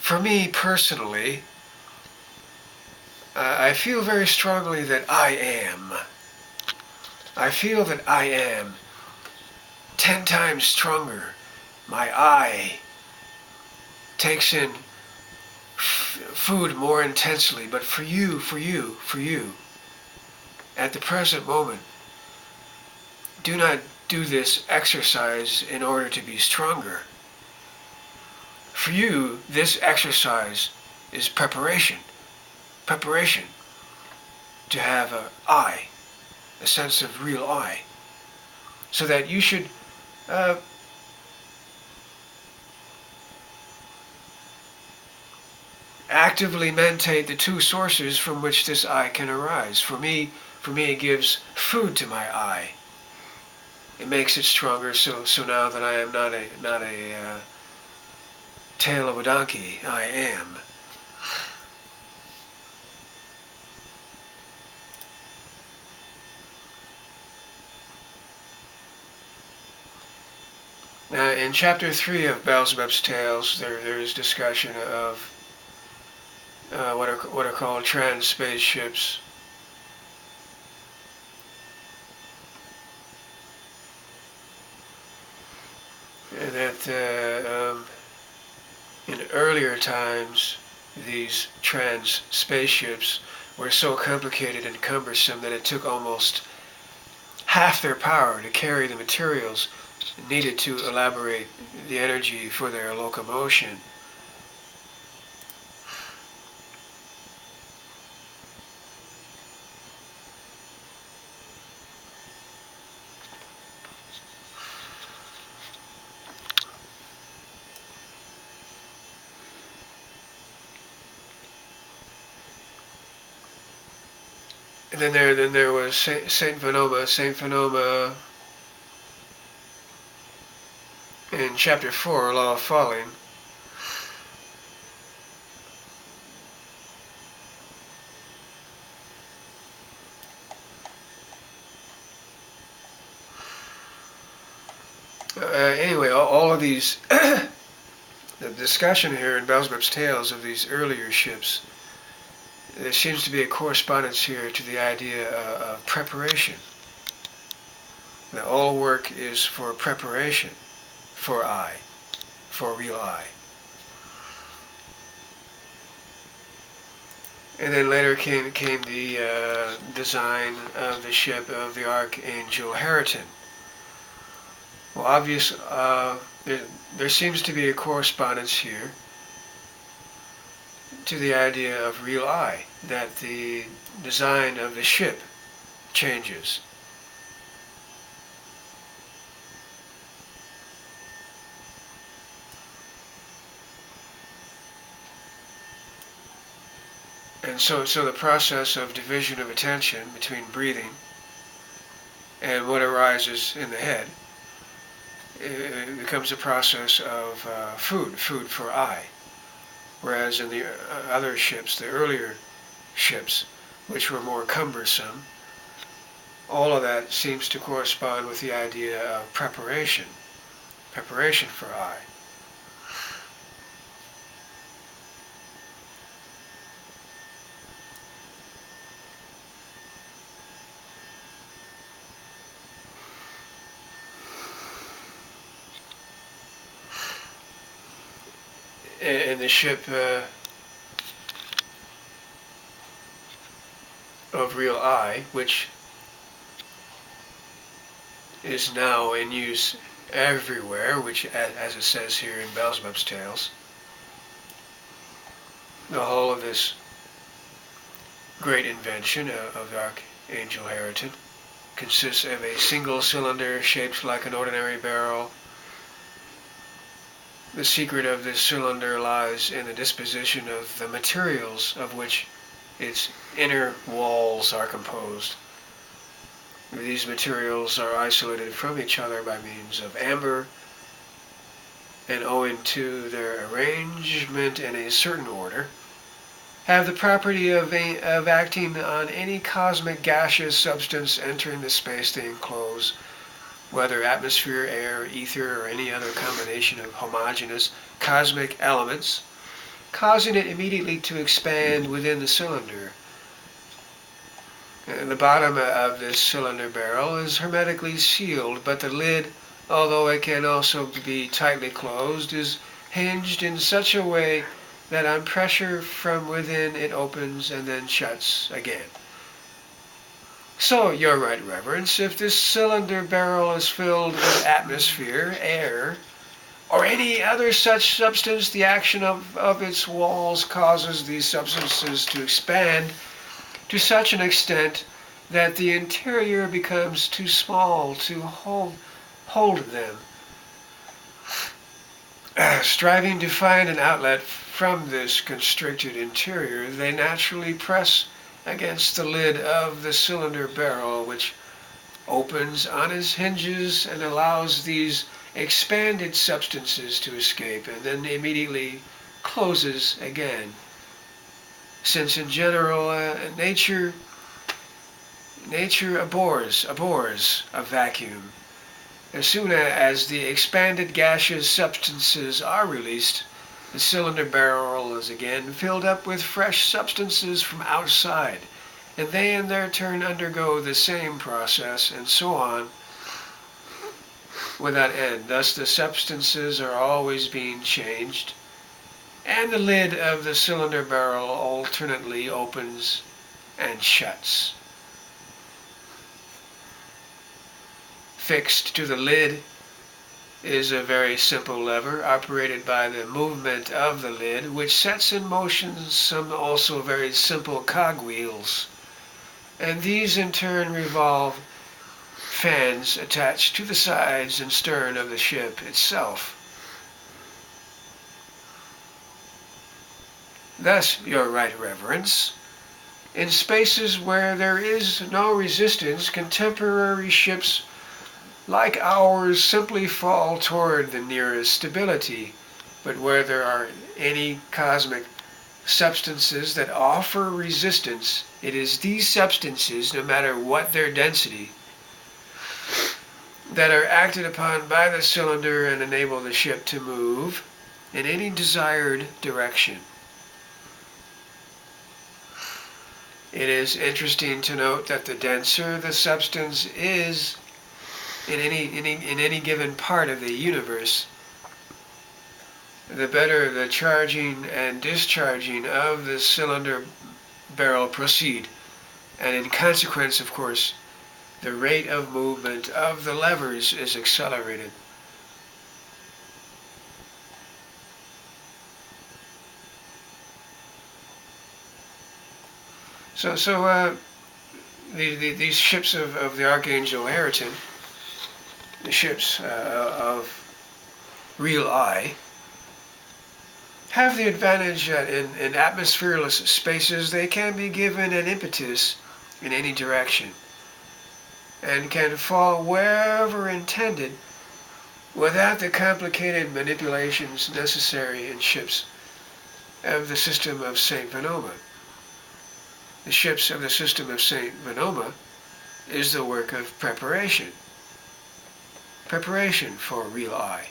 for me personally, I feel very strongly that I am. I feel that I am 10 times stronger. My I takes in food more intensely, but for you, at the present moment, do not do this exercise in order to be stronger. For you, this exercise is preparation. Preparation to have a I, a sense of real I. So that you should actively meditate the two sources from which this I can arise. For me, it gives food to my I. It makes it stronger. So now that I am not a tail of a donkey, I am. Now, in chapter 3 of Beelzebub's Tales, there is discussion of what are called trans spaceships. And that in earlier times, these trans spaceships were so complicated and cumbersome that it took almost half their power to carry the materials needed to elaborate the energy for their locomotion. And then there was Saint Venoma. Saint Venoma in chapter 4, Law of Falling. Anyway, all of these, the discussion here in Beelzebub's Tales of these earlier ships, there seems to be a correspondence here to the idea of preparation. That all work is for preparation, for I, for real I. And then later came the design of the ship of the Archangel Hariton. Well, obviously, there seems to be a correspondence here to the idea of real I, that the design of the ship changes. And so the process of division of attention between breathing and what arises in the head, it becomes a process of food for I. Whereas in the other ships, the earlier ships, which were more cumbersome, all of that seems to correspond with the idea of preparation for I. And the ship of real I, which is now in use everywhere, which, as it says here in Beelzebub's Tales, the whole of this great invention of Archangel Hariton consists of a single cylinder shaped like an ordinary barrel. The secret of this cylinder lies in the disposition of the materials of which its inner walls are composed. These materials are isolated from each other by means of amber, and owing to their arrangement in a certain order, have the property of acting on any cosmic gaseous substance entering the space they enclose, whether atmosphere, air, ether, or any other combination of homogeneous cosmic elements. causing it immediately to expand within the cylinder. And the bottom of this cylinder barrel is hermetically sealed, but the lid, although it can also be tightly closed, is hinged in such a way that on pressure from within it opens and then shuts again. So, Your Right Reverence, if this cylinder barrel is filled with atmosphere, air, or any other such substance, the action of its walls causes these substances to expand to such an extent that the interior becomes too small to hold them. Striving to find an outlet from this constricted interior, they naturally press against the lid of the cylinder barrel, which opens on its hinges and allows these expanded substances to escape, and then immediately closes again. Since in general nature abhors a vacuum. As soon as the expanded gaseous substances are released, the cylinder barrel is again filled up with fresh substances from outside, and they in their turn undergo the same process, and so on without end. Thus the substances are always being changed, and the lid of the cylinder barrel alternately opens and shuts. Fixed to the lid is a very simple lever operated by the movement of the lid, which sets in motion some also very simple cogwheels, and these in turn revolve fans attached to the sides and stern of the ship itself. Thus, Your Right Reverence, in spaces where there is no resistance, contemporary ships like ours simply fall toward the nearest stability, but where there are any cosmic substances that offer resistance, it is these substances, no matter what their density, that are acted upon by the cylinder and enable the ship to move in any desired direction. It is interesting to note that the denser the substance is in any given part of the universe, the better the charging and discharging of the cylinder barrel proceed, and in consequence, of course, the rate of movement of the levers is accelerated. So these ships of the Archangel Hariton, the ships of real I, have the advantage that in atmosphereless spaces they can be given an impetus in any direction and can fall wherever intended without the complicated manipulations necessary in ships of the system of St. Venoma. The ships of the system of St. Venoma is the work of preparation for real I.